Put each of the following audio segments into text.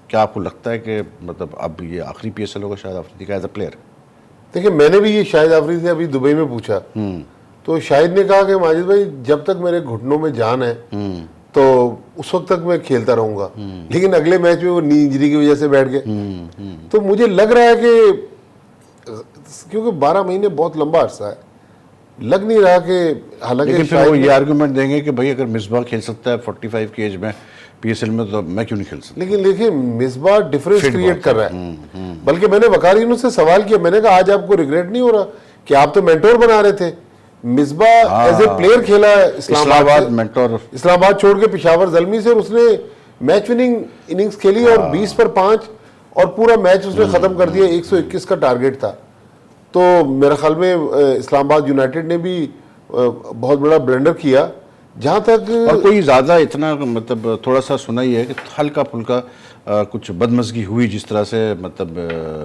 کیا آپ کو لگتا ہے کہ مطلب اب یہ آخری پی ایس ایل ہوگا شاہد آفریدی کا ایز اے پلیئر؟ دیکھیں میں نے بھی یہ شاہد آفریدی سے ابھی دبئی میں پوچھا تو شاہد نے کہا کہ ماجد بھائی جب تک میرے گھٹنوں میں جان ہے تو اس وقت تک میں کھیلتا رہوں گا، لیکن اگلے میچ میں وہ نی انجری کی وجہ سے بیٹھ گئے. تو مجھے لگ رہا ہے کہ کیونکہ 12 مہینے بہت لمبا عرصہ ہے، لگ نہیں رہا کہ حالانکہ لیکن پھر وہ یہ آرگومنٹ دیں گے کہ بھائی اگر مصباح کھیل سکتا ہے 45 کی ایج میں پی ایس ایل میں تو میں کیوں نہیں کھیل سکتا. لیکن دیکھیں مصباح ڈفرینس کریٹ کر رہا ہے. بلکہ میں نے وقارینوں سے سوال کیا، میں نے کہا آج آپ کو ریگریٹ نہیں ہو رہا کہ آپ تو مینٹور بنا رہے تھے؟ مصباح ایز اے پلیئر کھیلا ہے اسلام آباد، مینٹور اسلام آباد چھوڑ کے پشاور زلمی سے، اور اس نے میچ وننگ اننگز کھیلی اور 20 پر 5 اور پورا میچ اس نے ختم کر دیا. 121 کا ٹارگیٹ تھا. تو میرے خیال میں اسلام آباد یونائٹیڈ نے بھی بہت بڑا بلنڈر کیا. جہاں تک اور کوئی زیادہ اتنا مطلب تھوڑا سا سنا ہی ہے کہ ہلکا پھلکا کچھ بدمزگی ہوئی جس طرح سے مطلب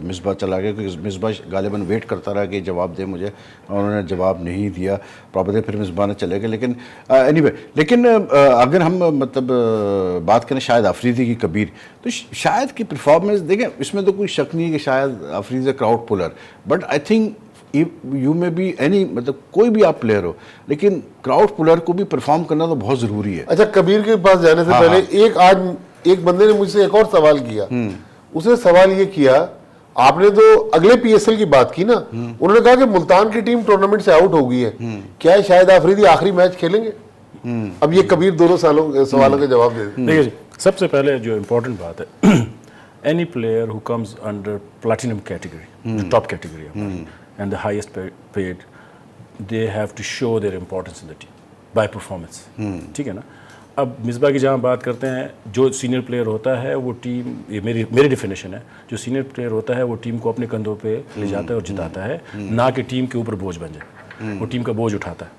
مصباح چلا گیا، کیونکہ مصباح غالباً ویٹ کرتا رہا کہ جواب دے مجھے، اور انہوں نے جواب نہیں دیا پراپرلی، پھر مصباح نے چلے گئے. لیکن اینی وے، لیکن اگر ہم مطلب بات کریں شاہد آفریدی کی کبیر، تو شاید کی پرفارمنس دیکھیں اس میں تو کوئی شک نہیں ہے کہ شاید Afridi crowd polar, but I think you میں بی اینی مطلب کوئی بھی آپ پلیئر ہو، لیکن کراؤڈ پولر کو بھی پرفارم کرنا تو بہت ضروری ہے. اچھا کبیر کے پاس جانے سے پہلے ایک بندے نے مجھ سے ایک اور سوال کیا. اس نے سوال یہ کیا، آپ نے تو اگلے پی ایس ایل کی بات کی نا، انہوں نے کہا کہ ملتان کی ٹیم ٹورنامنٹ سے آؤٹ ہو گئی ہے، کیا شاہد آفریدی آخری میچ کھیلیں گے؟ اب یہ کبیر دونوں سوالوں کے جواب دے دیں. دیکھیے جی، سب سے پہلے جو امپورٹنٹ بات ہے، any player who comes under platinum category, جو ٹاپ کیٹیگری ہے and the highest paid, they have to show their importance in the team by performance. ٹھیک ہے نا؟ اب مصباح کی جہاں بات کرتے ہیں، جو سینئر پلیئر ہوتا ہے وہ ٹیم، یہ میری ڈیفینیشن ہے، جو سینئر پلیئر ہوتا ہے وہ ٹیم کو اپنے کندھوں پہ لے جاتا ہے اور جتاتا ہے، نہ کہ ٹیم کے اوپر بوجھ بن جائے، وہ ٹیم کا بوجھ اٹھاتا ہے.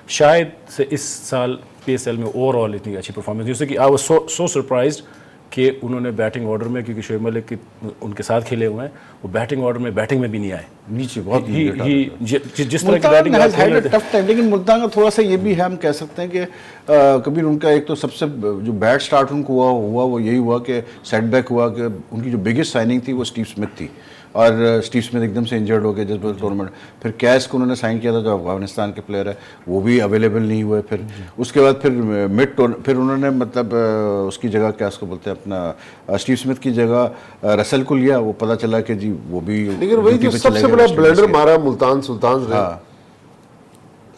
شاید سے اس سال پی ایس ایل میں اوور آل اتنی اچھی پرفارمنس، جیسے کہ آئی واز سو سرپرائزڈ کہ انہوں نے بیٹنگ آرڈر میں، کیونکہ شعیب ملک ان کے ساتھ کھیلے ہوئے ہیں، وہ بیٹنگ آرڈر میں بیٹنگ میں بھی نہیں آئے نیچے بہت. جس طرح کی بیٹنگ. لیکن ملتان کا تھوڑا سا یہ بھی ہے، ہم کہہ سکتے ہیں کہ کبھی ان کا ایک تو سب سے جو بیڈ سٹارٹ ان کو ہوا وہ یہی ہوا کہ سیٹ بیک ہوا کہ ان کی جو بگیسٹ سائننگ تھی وہ اسٹیو اسمتھ تھی، اور اسٹیو اسمتھ ایک دم سے انجرڈ ہو گئے جس پر ٹورنامنٹ. پھر کیس کو انہوں نے سائن کیا تھا جو افغانستان کے پلیئر ہے، وہ بھی اویلیبل نہیں ہوئے. پھر اس کے بعد پھر انہوں نے مطلب اس کی جگہ کیا اس کو بولتے ہیں اپنا اسٹیو اسمتھ کی جگہ رسل کو لیا. وہ پتہ چلا کہ جی وہ بھی، لیکن وہی جو سب سے بڑا بلنڈر مارا ملتان سلطانز نے،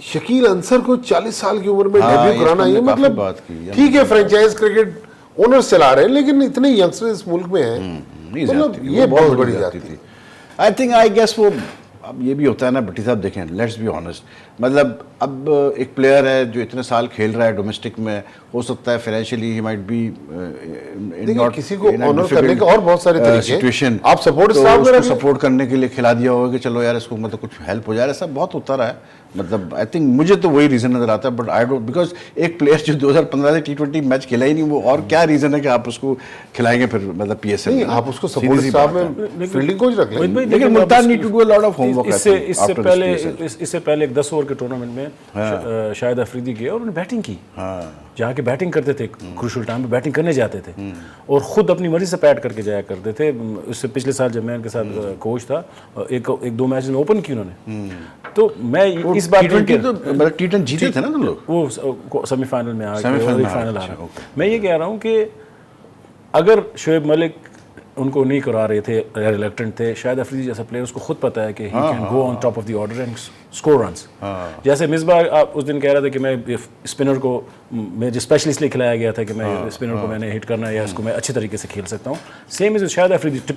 شکیل انصر کو 40 سال کی عمر میں ڈیبیو کرانا، یہ مطلب ٹھیک ہے فرینچائز کرکٹ اونرز چلا رہے ہیں، لیکن اتنے ینگسٹر اس ملک میں ہیں، مطلب یہ بہت بڑی زیادتی تھی. آئی تھنک آئی گیس وہ اب یہ بھی ہوتا ہے نا بٹی صاحب، دیکھیں لیٹس بی آنیسٹ، مطلب اب ایک پلیئر ہے جو اتنے سال کھیل رہا ہے ڈومیسٹک میں، ہو سکتا ہے فائنینشلی ہی مائٹ بی کسی کو آنر کرنے کے اور بہت سارے طریقے سچویشن، آپ سپورٹ کرنے کے لیے کھلا دیا ہوگا کہ چلو یار اس کو مطلب کچھ ہیلپ ہو جائے، ایسا بہت ہوتا رہا ہے. مطلب آئی تھنک مجھے تو وہی ریزن نظر آتا ہے، بٹ آئی ڈونٹ، بیکاز ایک پلیئر جو 2015 سے T20 میچ کھیلا ہی نہیں، وہ اور کیا ریزن ہے کہ آپ اس کو کھلائیں گے پھر مطلب پی ایس ایل میں؟ آپ اس کو سپورٹ اسٹاف میں فیلڈنگ کوچ رکھ لیں. لیکن Multan need to do a lot of home work. اس سے پہلے ایک 10 اوور کے ٹورنامنٹ میں شاہد آفریدی گئے اور انہوں نے بیٹنگ کی، جہاں کے بیٹنگ کرتے تھے، کروشل ٹائم پہ بیٹنگ کرنے جاتے تھے اور خود اپنی مرضی سے پیٹ کر کے جایا کرتے تھے. اس سے پچھلے سال جب میں ان کے ساتھ کوچ تھا، ایک دو میچز میں اوپن کی انہوں نے. تو میں اس بات T10 جیتے تھے نا تم لوگ، وہ سیمی فائنل میں آ گئے، فائنل آ رہا. میں یہ کہہ رہا ہوں کہ اگر شعیب ملک ان کو نہیں کرا رہے تھے، ریلیکٹنٹ تھے، شاید آفریدی جیسا پلیئر اس کو خود پتا ہے کہ he can go on top of the order and score runs. جیسے مصباح آپ اس دن کہہ رہے تھے کہ میں اسپنر کو میں اسپیشلی اس لیے کھلایا گیا تھا کہ میں اسپنر کو میں نے ہٹ کرنا ہے یا اس کو میں اچھے طریقے سے کھیل سکتا ہوں. سیم از شاہد آفریدی،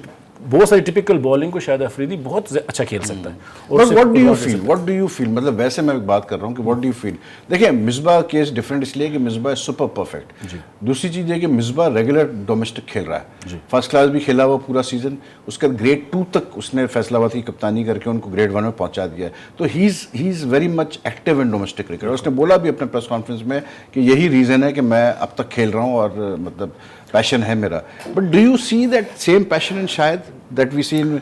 بہت ساری ٹپیکل بالنگ کو شاہد آفریدی بہت اچھا کھیل سکتا ہے. واٹ ڈو یو فیل مطلب ویسے میں بات کر رہا ہوں کہ واٹ ڈو یو فیل. دیکھیں مصباح کیس ڈفرینٹ اس لیے کہ مصباح سپر پرفیکٹ. دوسری چیز یہ کہ مصباح ریگولر ڈومیسٹک کھیل رہا ہے، فرسٹ کلاس بھی کھیلا ہوا پورا سیزن، اس کا گریڈ 2 تک اس نے فیصلہ آباد کی کپتانی کر کے ان کو گریڈ 1 میں پہنچا دیا ہے. تو he is very much active in domestic cricket. اس نے بولا بھی اپنے پریس کانفرنس میں کہ یہی ریزن ہے کہ میں اب تک کھیل رہا ہوں اور مطلب پیشن ہے میرا. But do you see that same passion in Shahid that we see in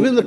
even the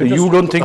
You don't think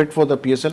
fit for the PSL?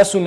as soon